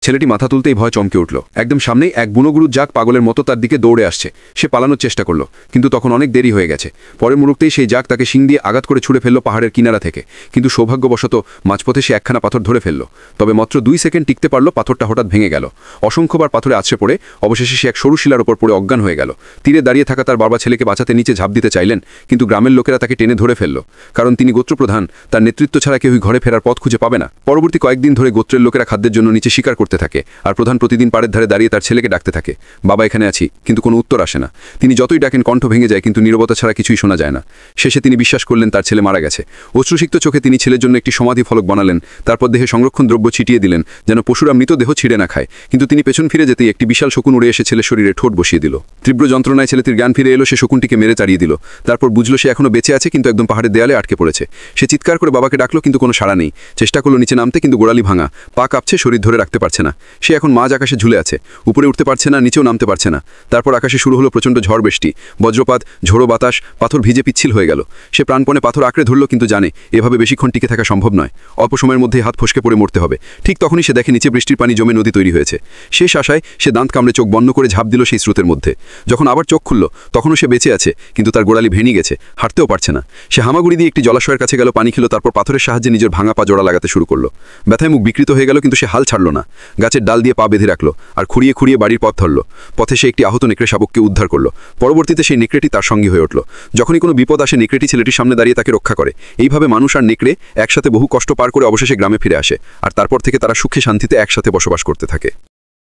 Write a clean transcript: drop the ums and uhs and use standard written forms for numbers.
ছেলেটি মাথা তুলতেই ভয় চমকে উঠল। একদম সামনেই এক বুনোগুরুর জাক পাগলের মতো তার দিকে দৌড়ে আসছে। সে পালানোর চেষ্টা করল, কিন্তু তখন অনেক দেরি হয়ে গেছে। পরের মুহূর্তেই সেই জাক তাকে শিং দিয়ে আঘাত করে ছুড়ে ফেলল পাহাড়ের কিনারা থেকে। কিন্তু সৌভাগ্যবশত মাঝপথে সে একখানা পাথর ধরে ফেলল। তবে মাত্র 2 সেকেন্ড টিকতে পারল, পাথরটা হঠাৎ ভেঙে গেল। অসংখ্যবার পাথরে আছড়ে পড়ে অবশেষে সে এক সরু শিলার ওপর পড়ে অজ্ঞান হয়ে গেল। তীরে দাঁড়িয়ে থাকা তার বাবা ছেলেকে বাঁচাতে নিচে ঝাঁপ দিতে চাইলেন, কিন্তু গ্রামের লোকেরা তাকে টেনে ধরে ফেলল। কারণ তিনি গোত্রপ্রধান, তার নেতৃত্ব ছাড়া কেউই ঘরে ফেরার পথ খুঁজে পাবে না। পরবর্তী কয়েকদিন ধরে গোত্রের লোকেরা খাদ্যের জন্য নিচে শিকার করতে থাকে, আর প্রধান প্রতিদিন পাড়ের ধারে দাঁড়িয়ে তার ছেলেকে ডাকতে থাকে, বাবা এখানে আছি, কিন্তু কোনো উত্তর আসে না। তিনি যতই ডাকেন কণ্ঠ ভেঙে যায়, কিন্তু নীরবতা ছাড়া কিছুই শোনা যায় না। শেষে তিনি বিশ্বাস করলেন তার ছেলে মারা গেছে। অশ্রুসিক্ত চোখে তিনি ছেলের জন্য একটি সমাধি ফলক বানালেন, তারপর দেহে সংরক্ষণ দ্রব্য ছিটিয়ে দিলেন যেন পশুরা মৃতদেহ ছিঁড়ে না খায়। কিন্তু তিনি পেছন ফিরে যেতেই একটি বিশাল শকুন উড়ে এসে ছেলের শরীরে ঠোঁট বসিয়ে দিল। তীব্র যন্ত্রণায় ছেলেটির জ্ঞান ফিরে এলো। সে শকুনটিকে মেরে তাড়িয়ে দিল। তারপর বুঝলো সে এখনো বেঁচে আছে, কিন্তু একদম পাহাড়ের দেয়ালে আটকে পড়েছে। সে চিৎকার করে বাবাকে ডাকলো, কিন্তু কোনো সাড়া নেই। চেষ্টা করলো নিচে নামতে, কিন্তু গোড়ালি ভাঙা, পা কাঁপছে, শরীর ধরে রাখতে পারছে না। সে এখন মাঝ আকাশে ঝুলে আছে, উপরে উঠতে পারছে না, নিচেও নামতে পারছে না। তারপর আকাশে শুরু হলো প্রচণ্ড ঝড় বৃষ্টি, বজ্রপাত, ঝোড়ো বাতাস, পাথর ভিজে পিচ্ছিল হয়ে গেল। সে প্রাণপণে পাথর আঁকড়ে ধরল, কিন্তু জানে এভাবে বেশিক্ষণ টিকে থাকা সম্ভব নয়। অল্প সময়ের মধ্যেই হাত ফসকে পড়ে মরতে হবে। ঠিক তখনই সে দেখে নিচে বৃষ্টির পানি জমে নদী তৈরি হয়েছে। শেষ আশায় সে দাঁত কামড়ে চোখ বন্ধ করে ঝাঁপ দিল সেই স্রোতের মধ্যে। যখন আবার চোখ খুলল, তখনও সে বেঁচে আছে, কিন্তু তার গোড়ালি ভেঙে গেছে, হাঁটতেও পারছে না। সে হামাগুড়ি দিয়ে একটি জলাশয়ের কাছে গেল, পানি খেলো, তারপর পাথরের সাহায্যে নিজের ভাঙা পা জোড়া লাগাতে শুরু করলো। ব্যথায় মুখ বিকৃত হয়ে গেল, কিন্তু সে হাল ছাড়ল না। গাছের ডাল দিয়ে পা বেঁধে রাখলো, আর খুঁড়িয়ে খুঁড়িয়ে বাড়ির পথ ধরল। পথে সে একটি আহত নেকড়ে শাবককে উদ্ধার করলো। পরবর্তীতে সেই নেকড়েটি তার সঙ্গী হয়ে উঠল। যখনই কোনো বিপদ আসে, নেকড়েটি ছেলেটির সামনে দাঁড়িয়ে তাকে রক্ষা করে। এইভাবে মানুষ আর নেকড়ে একসাথে বহু কষ্ট পার করে অবশেষে গ্রামে ফিরে আসে, আর তারপর থেকে তারা সুখে শান্তিতে একসাথে বসবাস করতে থাকে।